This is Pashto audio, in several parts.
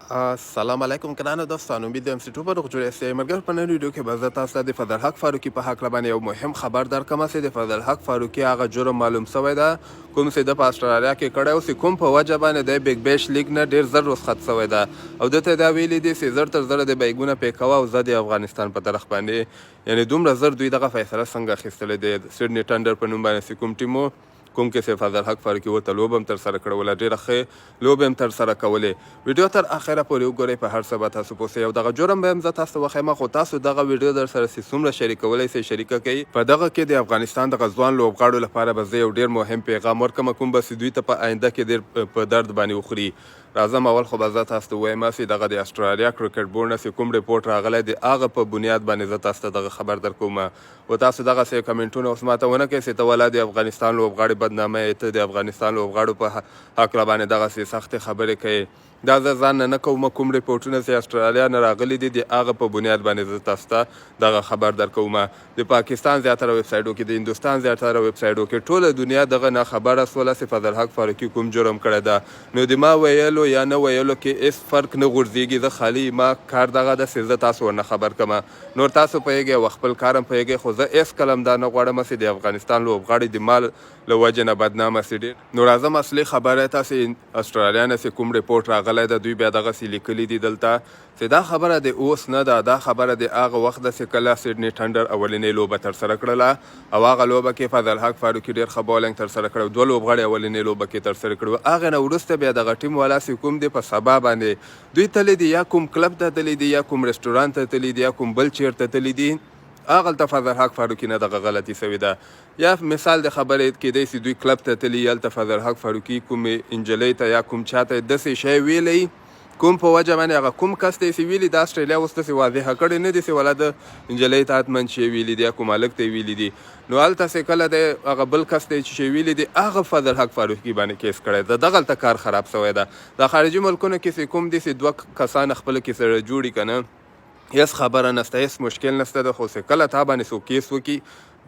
سلام علیکم ګرانو دوستانو، امیدوارم چې ټول روغ جوړ یاستئ. ملګرو، په نن ویډیو کې به زه تاسو ته د فضل حق فاروقي په هکله باندې یو مهم خبر درکوم چې د فضل حق فاروقي هغه جرم معلوم شوی ده کوم چې د په اسټرالیا کې کړی و، چې کوم په وجه باندې د بیګ بیش لیګ نه ډېر زر رخصت شوی ده او ده ته دا ویلي دي چې زر تر زره د بیګونه پې کوه او زه د افغانستان په طرف باندې یعنې دومره زر دوی دغه فیصله څنګه اخیستلی دی. سیډني ټنډر په نوم باندې چې کوم ټیم و، کوم کې چې فضل حق فاروقي ورته لوبه هم ترسره کړوله، ډېره ښه لوبې هم ترسره کولې. ویډیو تر اخره پورې وګورئ، په هر څه به تاسو پوه سئ او دغه جرم به هم زه تاسو ته وښیم، خو تاسو دغه ویډیو در سره چې څومره شریکولی سئ شریکه کوئ. په دغه کې د افغانستان دغه ځوان لوبغاړو لپاره به زه یو ډېر مهم پیغام ورکوم، کوم به چې دوی ته په آینده کې ډېر په درد باندې وخوري. راځم اول خو به زه تاسو ته ووایم چې دغه د اسټرالیا کرکټ بورډ نه چې کوم ریپورټ راغلی د هغه په بنیاد باندې زه تاسو ته دغه خبر درکوم. و تاسو دغسې کمنټونه اوس ماته ونه کوئ چې ته ولا د افغانستان لوبغاړي بدناموې، ته د افغانستان لوبغاړو په هکله باندې دغسې سختې خبرې کوې. دا زه ځان نه کوم، کوم ریپورټونه چې اسټرالیا نه راغلي دي د هغه په بنیاد باندې زه تاسو ته دغه خبر درکوم. د پاکستان زیاتره ویبسایټو کې، د هندوستان زیاتره ویبسایټو کې ټوله دنیا دغه ناخبره سوله چې فضل حق فاروقي کوم جرم کړی ده. نو د ما ویلو یا نه ویلو کې هېڅ فرق نه غورځېږي. زه خالي ما کار دغه ده چې زه تاسو ورنه خبر کړم، نور تاسو پوهېږئ او خپل کار هم پوهېږئ، خو زه هېڅ کله هم دا نه غواړم چې د افغانستان لوبغاړي د مال له وجې نه بدنامه سي ډېر. نو راځم اصلي خبره ته چې اسټرالیا نه چې کوم ریپورټ راغلی ده، دوی بیا دغسې لیکلي دي دلته چې دا خبره د اوس نه ده، دا خبره د هغه وخت ده چې کله سیډني ټنډر اولنۍ لوبه ترسره کړله او هغه لوبه کې فضل حق فاروقي ډېر ښه بولنګ ترسره کړی، دوه لوبغاړي اولنۍ لوبه کې ترسره کړي. هغې نه وروسته بیا دغه ټیم والا چې کوم دی په سبا باندې دوی تللی دي، یا کوم کلب ته تللی دي، یا کوم رسټورانټ ته تللی دي، یا کوم بل چیرته تللی دي، هغلته فضل حق فاروقي نه دغه غلطي سوې ده. یا مثال د خبرې کیدی چې دوی کلب ته تلي، هلته فضل حق فاروقي کومې انجلۍ ته یا کوم چا ته داسې شی ویلی کوم په وجه باندې هغه کوم کس ته یې چې ویلي، د اسټرالیا اوس داسې واضحه کړې نه دي چې ولا د انجلۍ ته حتمن شی ویلي دي یا کوم هلک ته یې ویلي دي. نو هلته چې کله د هغه بل کس ته یې چې شی ویلي دي، هغه فضل حق فاروقي باندې کیس کړی ده، دغلته کار خراب شوی ده. د خارجي ملکونو کې چې کوم دي چې دوه کسان خپله کې سره جوړي که نه، هېڅ خبره نشته، هېڅ مشکل نشته ده، خو چې کله تا باندې څوک کیس وکړي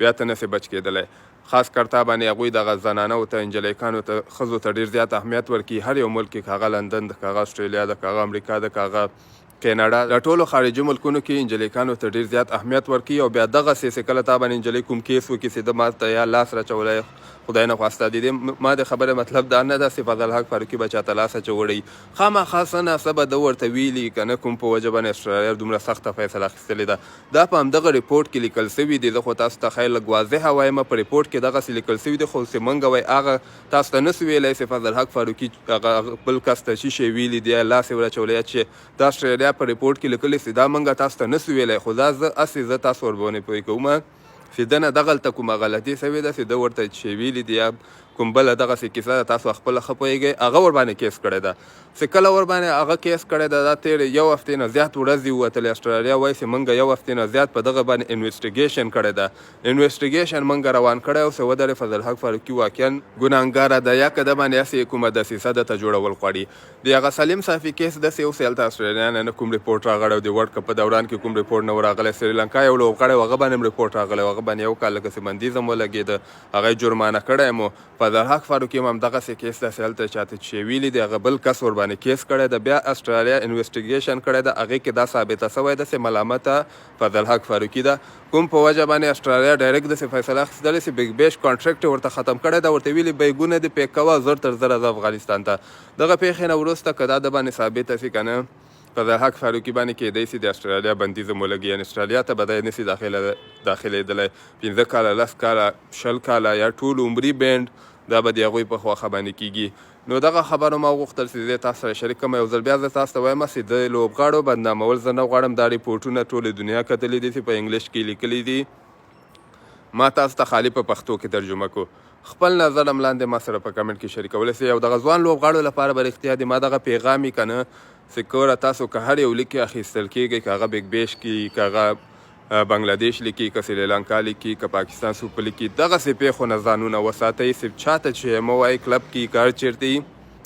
بیا ته نسې بچ کېدلی. خاص کر تا باندې هغوی دغه زنانو ته، انجلیکانو ته، ښځو ته ډېر زیات اهمیت ورکړي. هر یو ملک کې، که هغه لندن ده، که هغه اسټرالیا ده، که هغه امریکا ده، که هغه کیناډا، د ټولو خارجي ملکونو کې انجلیکانو ته ډېر زیات اهمیت ورکړي. او بیا دغسې چې کله تا باندې انجلۍ کوم کیس وکړي چې ده ما ته یا لاس راچولی، خدای نه خواسته د دې ما د خبرې مطلب دا نه ده چې فضل حق فاروقي به چاته لاس اچوړی، خامخا څه ناڅه به ده ورته ویلي که نه، کوم په وجه باندې اسټرالیا دومره سخته فیصله اخیستلې ده. دا په همدغه ریپورټ کې لیکل سوي دي. زه خو تاسو ته ښایي لږ واضحه وایم، په ریپورټ کې دغسې لیکل سوي دي، خو چې موږ وایي هغه تاسو ته نسو ویلی چې فضل حق فاروقي هغه بل کس ته څه شی ویلي دي یا لاس یې ور اچولی، چې دا اسټرالیا په ریپورټ کې لیکلي چې دا موږ تاسو ته نسو ویلی، خو دا زه هسې زه تاسو ورباندې پوه کوم چې ده نه دغلته کومه غلطي سوې ده چې ده ورته چې ویلي دي یا کوم بله دغسې کیسه ده، تاسو خپله ښه پوهېږئ، هغه ورباندې کیس کړی ده. چې کله ورباندې هغه کیس کړی ده، دا تېرې یو هفتې نه زیات ورځې ووتلې. اسټرالیا وایي چې موږ یو هفتې نه زیات په دغه باندې انویسټیګیشن کړی ده، انویسټیګیشن موږ روان کړی او چې ودرې فضل حق فاروقي واقعا ګناهګاره ده، یا که ده باندې هسې کومه دسیسه درته جوړول غواړي. د هغه سلیم صافي کیس داسې اوس هلته اسټرالیا نه کوم ریپورټ راغلی او د ورلډ کپ په دوران کې کوم ریپورټ نه و راغلی. سریلانکا یو لوبغاړی و، هغه باندې هم ریپورټ راغلی و، هغه باندې یو کال لکه چې بندیز هم ولګېده، هغه یې جرمانه کړی مو. فضل حق فاروقي هم همدغسې کیس داسې هلته چاته چې ویلي دي، هغه بل کس ورباندې کیس کړی ده. بیا اسټرالیا انویسټیګیشن کړی ده، هغې کې دا ثابته شوی ده چې ملامته فضل حق فاروقي ده، کوم په وجه باندې اسټرالیا ډایرکټ داسې فیصله اخیستلې چې بیګ بیش کانټریکټ ورته ختم کړی ده، ورته ویلي بیګونه دې پې کوه، زر تر زره ځه افغانستان ته. دغه پیښې نه وروسته که دا د باندې ثابته شي که نه، فضل حق فاروقي باندې کیدی شي د اسټرالیا بندیز هم ولګي، یعنې اسټرالیا ته به دی نسي داخلېدلی. 15 کاله، 10 کاله، 20 کاله یا ټول عمري بینډ دا به د هغوی په خواښه باندې کیږي. نو دغه خبرو ما وغوښتل چې زه تاسو سره شریک کړم. یو ځل بیا زه تاسو ته وایم چې د لوبغاړو بدنامول زه نه غواړم. دا ریپورټونه ټولې دنیا کتلي دي چې په انګلیش کې لیکلي دي، ما تاسو ته خالي په پښتو کې ترجمه کو. خپل نظر هم لاندې ما سره په کمنټ کې شریکولی سئ. او دغه ځوان لوبغاړو لپاره به رښتیا د ما دغه پیغام وي که نه، چې کوره تاسو که هر یو لیک اخیستل کېږئ، که هغه بیګ بیش کي، که هغه بنګلادیش لیکي، که سریلانکا لیکي، که پاکستان سوپر لیکي، دغسې پیښو نه ځانونه وساتئ. صرف چاته چې مه وایئ کلب کې، که هر چېرته یي،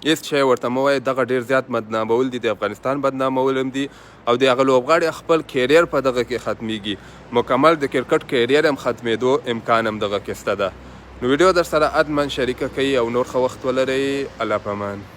هېڅ شی ورته مه وایئ. دغه ډېر زیات بدنامول دي، د افغانستان بدنامول هم دي، او د هغه لوبغاړي خپل کیریر په دغه کې ختمیږي. مکمل د کرکټ کیریر هم ختمېدو امکان هم دغه کې شته ده. نو ویډیو در سره حتما شریکه کوئ او نور ښه وخت ولرئ. الله پامان.